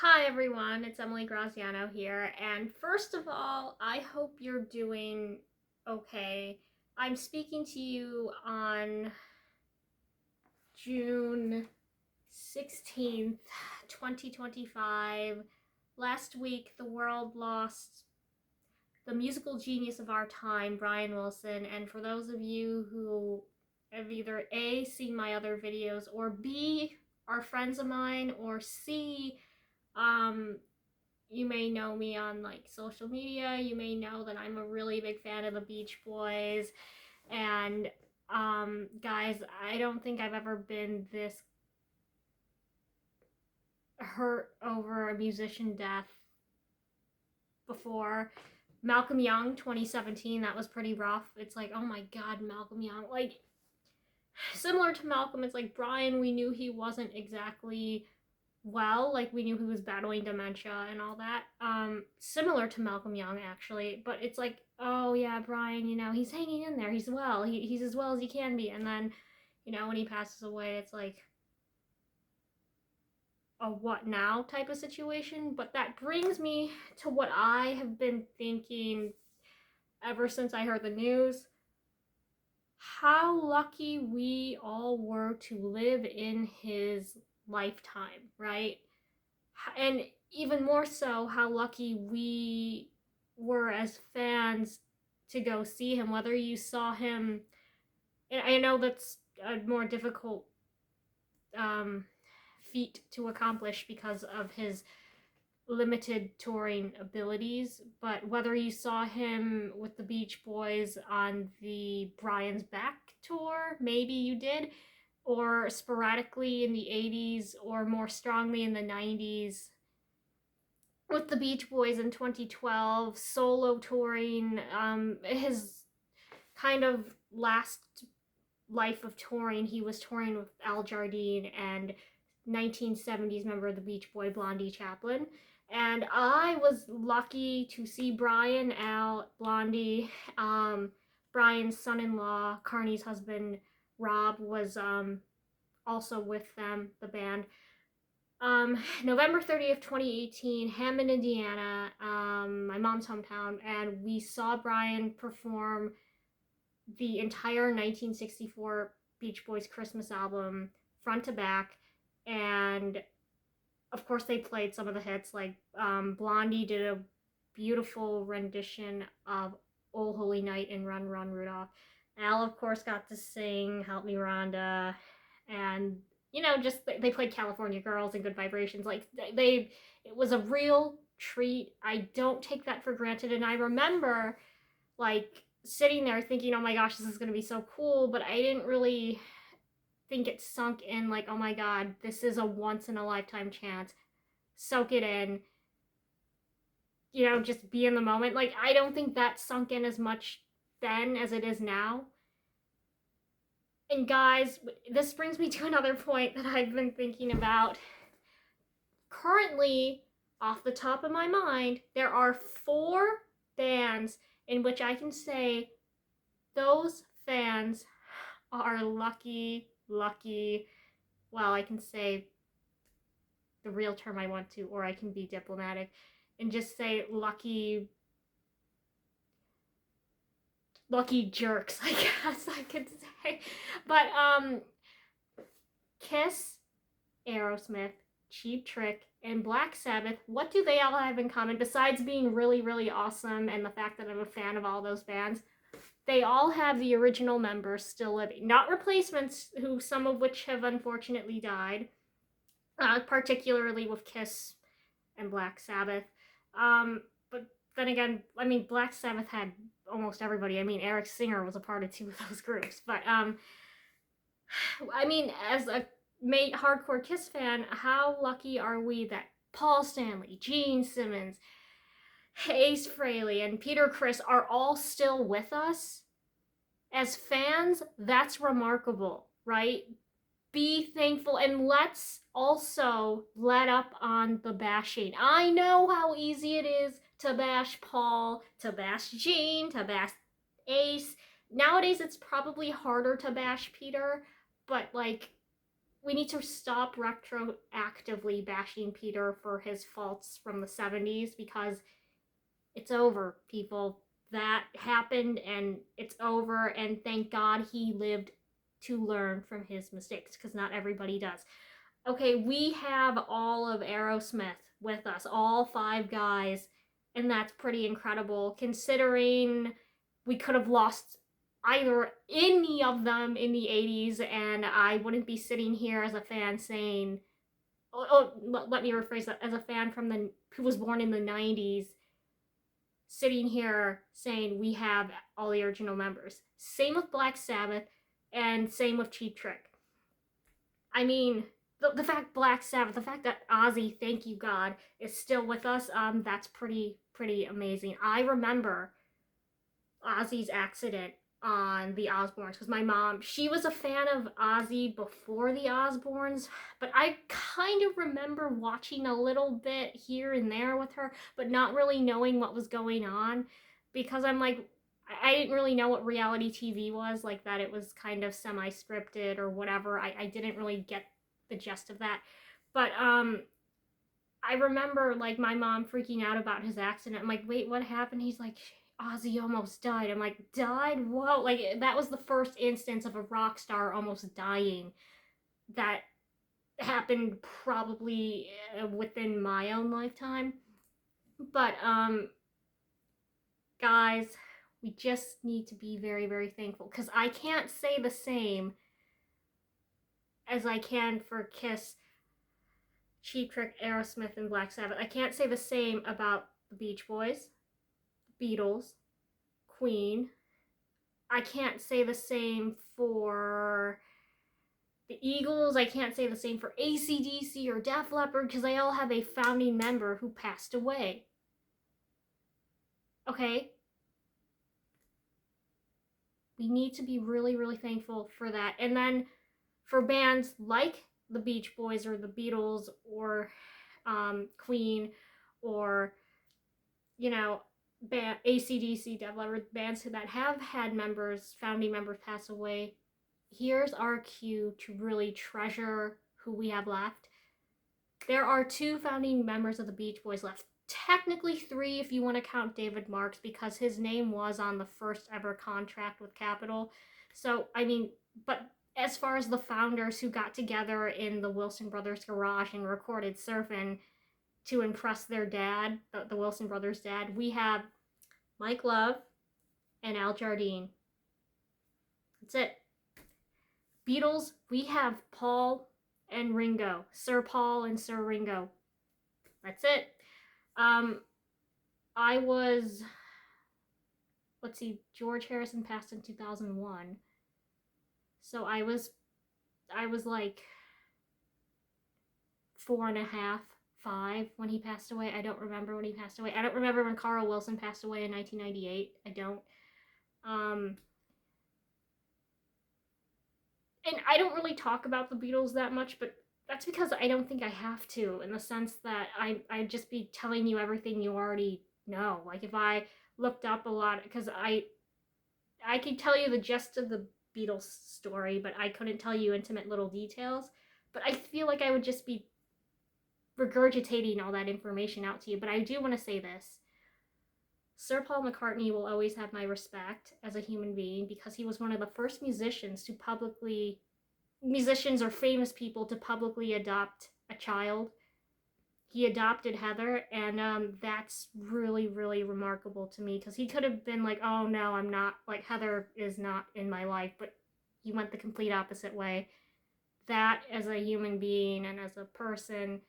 Hi everyone, it's Emily Graziano here, and first of all, I hope you're doing okay. I'm speaking to you on June 16th, 2025. Last week, the world lost the musical genius of our time, Brian Wilson, and for those of you who have either A, seen my other videos, or B, are friends of mine, or C, um, you may know me on like social media. You may know that I'm a really big fan of the Beach Boys. And guys, I don't think I've ever been this hurt over a musician death before. Malcolm Young, 2017, that was pretty rough. It's like, oh my god, Malcolm Young. Like, similar to Malcolm, it's like Brian, we knew he wasn't exactly well, like we knew he was battling dementia and all that. Similar to Malcolm Young actually, but it's like, oh yeah, Brian, he's hanging in there. He's well. He's as well as he can be. And then, when he passes away, it's like a what now type of situation. But that brings me to what I have been thinking ever since I heard the news. How lucky we all were to live in his lifetime, right? And even more so, how lucky we were as fans to go see him. Whether you saw him, and I know that's a more difficult um, feat to accomplish because of his limited touring abilities, but whether you saw him with the Beach Boys on the Brian's Back tour, maybe you did, or sporadically in the 80s, or more strongly in the 90s with the Beach Boys in 2012, solo touring, his kind of last life of touring, he was touring with Al Jardine and 1970s member of the Beach Boy Blondie Chaplin. And I was lucky to see Brian, Al, Blondie, Brian's son-in-law, Carney's husband, Rob, was also with them, the band. November 30th, 2018, Hammond, Indiana, my mom's hometown, and we saw Brian perform the entire 1964 Beach Boys Christmas album, front to back, and of course they played some of the hits, like Blondie did a beautiful rendition of Old Holy Night and Run, Run, Rudolph. Al, of course, got to sing Help Me, Rhonda, and just they played California Girls and Good Vibrations. Like it was a real treat. I don't take that for granted, and I remember like sitting there thinking, oh my gosh, this is gonna be so cool, but I didn't really think it sunk in. Like, oh my god, this is a once in a lifetime chance. Soak it in. Just be in the moment. Like, I don't think that sunk in as much then as it is now. And guys, this brings me to another point that I've been thinking about. Currently, off the top of my mind, there are 4 bands in which I can say those fans are lucky. Well, I can say the real term I want to, or I can be diplomatic and just say lucky jerks, I guess I could say. But Kiss, Aerosmith, Cheap Trick, and Black Sabbath, what do they all have in common besides being really, really awesome and the fact that I'm a fan of all those bands? They all have the original members still living, not replacements, who some of which have unfortunately died, particularly with Kiss and Black Sabbath. But then again, I mean, Black Sabbath had almost everybody. I mean, Eric Singer was a part of 2 of those groups. But I mean, as a hardcore Kiss fan, how lucky are we that Paul Stanley, Gene Simmons, Ace Frehley, and Peter Criss are all still with us? As fans, that's remarkable, right? Be thankful, and let's also let up on the bashing. I know how easy it is to bash Paul, to bash Gene, to bash Ace. Nowadays, it's probably harder to bash Peter, but like, we need to stop retroactively bashing Peter for his faults from the 70s, because it's over, people. That happened and it's over, and thank God he lived to learn from his mistakes, because not everybody does. Okay, we have all of Aerosmith with us, all 5 guys, and that's pretty incredible considering we could have lost either any of them in the 80s, and I wouldn't be sitting here as a fan saying, let me rephrase that, as a fan who was born in the 90s, sitting here saying we have all the original members. Same with Black Sabbath, and same with Cheap Trick. I mean, the fact Black Sabbath, the fact that Ozzy, thank you God, is still with us, that's pretty amazing. I remember Ozzy's accident on the Osbournes, because my mom, she was a fan of Ozzy before the Osbournes, but I kind of remember watching a little bit here and there with her, but not really knowing what was going on, because I'm like, I didn't really know what reality TV was, like that it was kind of semi-scripted or whatever. I didn't really get the gist of that. But I remember like my mom freaking out about his accident. I'm like, wait, what happened? He's like, Ozzy almost died. I'm like, died? Whoa. Like, that was the first instance of a rock star almost dying that happened probably within my own lifetime. But guys, we just need to be very thankful, because I can't say the same as I can for Kiss, Cheap Trick, Aerosmith, and Black Sabbath. I can't say the same about the Beach Boys, Beatles, Queen. I can't say the same for the Eagles. I can't say the same for AC/DC or Def Leppard, because they all have a founding member who passed away. Okay? We need to be really thankful for that. And then for bands like the Beach Boys or the Beatles or Queen, or, you know, AC/DC, Def Leppard, bands that have had founding members pass away, here's our cue to really treasure who we have left. There are 2 founding members of the Beach Boys left. Technically 3 if you want to count David Marks, because his name was on the first ever contract with Capitol. So, I mean, but as far as the founders who got together in the Wilson Brothers garage and recorded Surfin' to impress their dad, the Wilson Brothers' dad, we have Mike Love and Al Jardine. That's it. Beatles, we have Paul and Ringo. Sir Paul and Sir Ringo. That's it. I was, let's see, George Harrison passed in 2001. So I was like 4.5, 5 when he passed away. I don't remember when he passed away. I don't remember when Carl Wilson passed away in 1998. I don't. And I don't really talk about the Beatles that much, but that's because I don't think I have to, in the sense that I'd just be telling you everything you already know. Like, if I looked up a lot, because I could tell you the gist of the Beatles story, but I couldn't tell you intimate little details. But I feel like I would just be regurgitating all that information out to you. But I do want to say this. Sir Paul McCartney will always have my respect as a human being, because he was one of the first musicians or famous people to publicly adopt a child. He adopted Heather, and that's really remarkable to me, because he could have been like, oh no, I'm not, like, Heather is not in my life, but he went the complete opposite way. That, as a human being and as a person,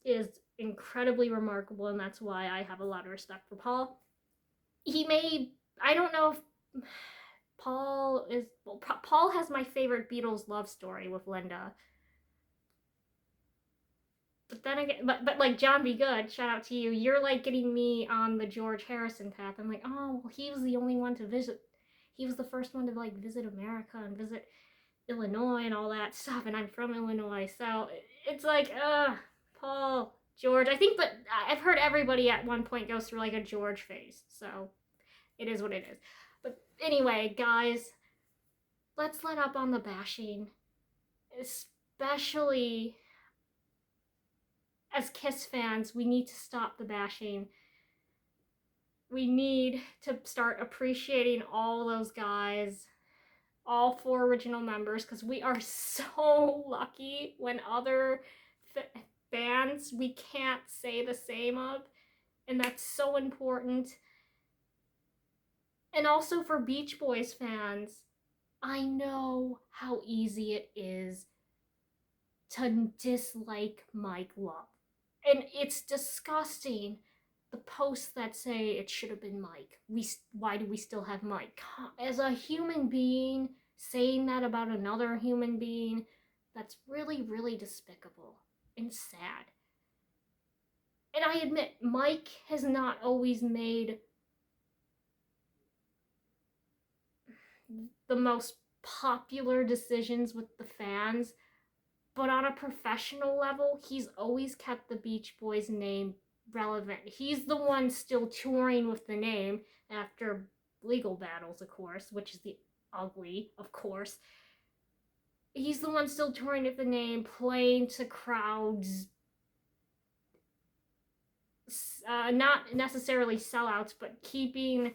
is incredibly remarkable, and that's why I have a lot of respect for Paul. I don't know if Paul has my favorite Beatles love story with Linda. But then again, but like, John Be Good, shout out to you. You're like getting me on the George Harrison path. I'm like, oh, well, he was the only one to visit. He was the first one to like visit America and visit Illinois and all that stuff, and I'm from Illinois, so it's like, Paul, George. I think, but I've heard everybody at one point goes through like a George phase, so it is what it is. But anyway, guys, let's let up on the bashing. especially as Kiss fans, we need to stop the bashing. We need to start appreciating all those guys, all 4 original members, because we are so lucky when other bands we can't say the same of, and that's so important. And also for Beach Boys fans, I know how easy it is to dislike Mike Love. And it's disgusting, the posts that say it should have been Mike. Why do we still have Mike? As a human being, saying that about another human being, that's really, really despicable and sad. And I admit, Mike has not always made the most popular decisions with the fans, but on a professional level, he's always kept the Beach Boys name relevant. He's the one still touring with the name after legal battles, of course, which is the ugly, of course. He's the one still touring with the name, playing to crowds, not necessarily sellouts, but keeping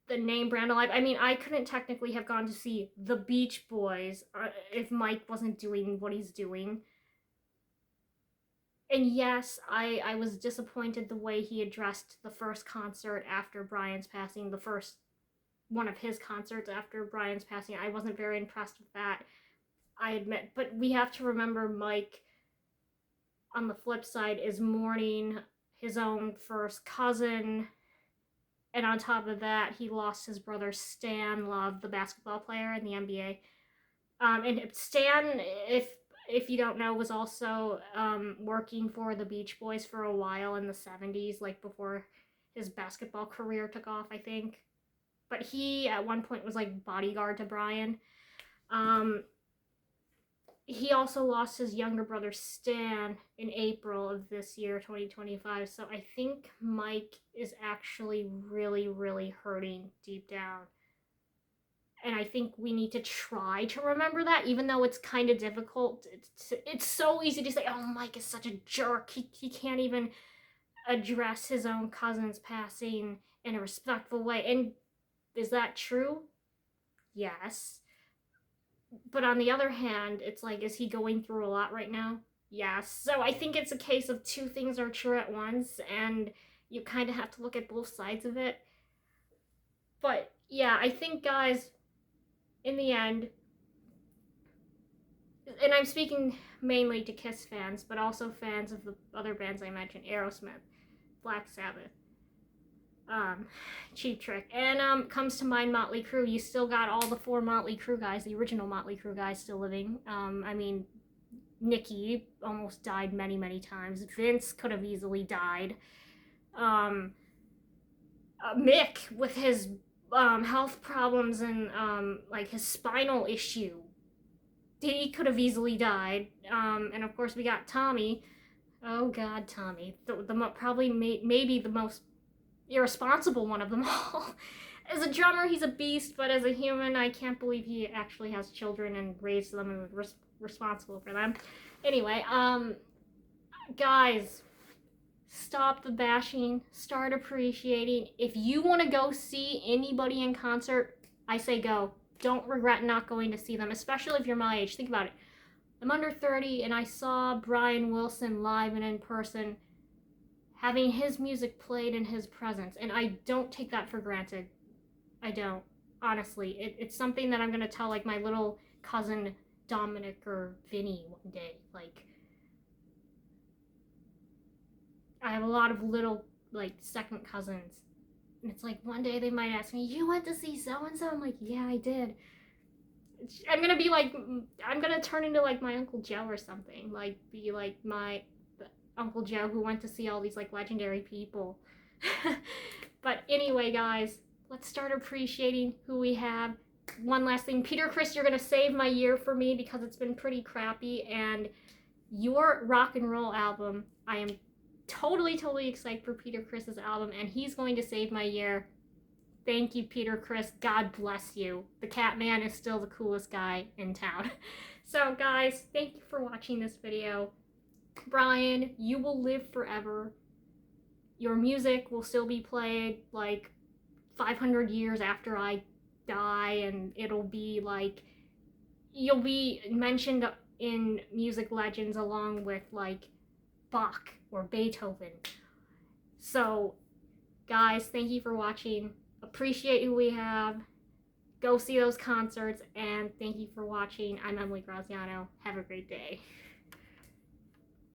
the name brand alive. I mean, I couldn't technically have gone to see the Beach Boys if Mike wasn't doing what he's doing. And yes, I was disappointed the way he addressed the first concert after Brian's passing, the first one of his concerts after Brian's passing. I wasn't very impressed with that, I admit. But we have to remember Mike, on the flip side, is mourning his own first cousin. And on top of that, he lost his brother Stan Love, the basketball player in the NBA. And Stan, if you don't know, was also working for the Beach Boys for a while in the 70s, like before his basketball career took off, I think. But he, at one point, was like bodyguard to Brian. He also lost his younger brother Stan in April of this year, 2025. So I think Mike is actually really, really hurting deep down. And I think we need to try to remember that, even though it's kind of difficult. It's so easy to say, oh, Mike is such a jerk. He can't even address his own cousin's passing in a respectful way. And is that true? Yes. But on the other hand, it's like, is he going through a lot right now? Yes. So I think it's a case of 2 things are true at once, and you kind of have to look at both sides of it. But yeah, I think, guys, in the end, and I'm speaking mainly to Kiss fans, but also fans of the other bands I mentioned, Aerosmith, Black Sabbath, Cheap Trick, and comes to mind Motley Crue. You still got all the 4 Motley Crue guys, the original Motley Crue guys, still living. I mean, Nicky almost died many, many times. Vince could have easily died. Mick, with his health problems and like his spinal issue, he could have easily died. And of course we got Tommy. Oh God, Tommy, probably maybe the most irresponsible one of them all. As a drummer, he's a beast, but as a human, I can't believe he actually has children and raised them and was responsible for them. Anyway, guys, stop the bashing, start appreciating. If you want to go see anybody in concert, I say go. Don't regret not going to see them, especially if you're my age. Think about it. I'm under 30 and I saw Brian Wilson live and in person, having his music played in his presence, and I don't take that for granted. I don't, honestly. It's something that I'm gonna tell like my little cousin Dominic or Vinny one day. Like, I have a lot of little like second cousins, and it's like one day they might ask me, "You went to see so and so?" I'm like, "Yeah, I did." I'm gonna turn into like my Uncle Joe or something. Like, be like my Uncle Joe who went to see all these like legendary people. But anyway, guys, let's start appreciating who we have. One last thing, Peter Criss, you're gonna save my year for me because it's been pretty crappy, and your rock and roll album, I am totally excited for Peter Criss's album, and he's going to save my year. Thank you, Peter Chris. God bless you. The Catman is still the coolest guy in town. So, guys, thank you for watching this video. Brian, you will live forever. Your music will still be played like 500 years after I die, and it'll be like, you'll be mentioned in music legends along with like Bach or Beethoven. So, guys, thank you for watching. Appreciate who we have. Go see those concerts, and thank you for watching. I'm Emily Graziano. Have a great day.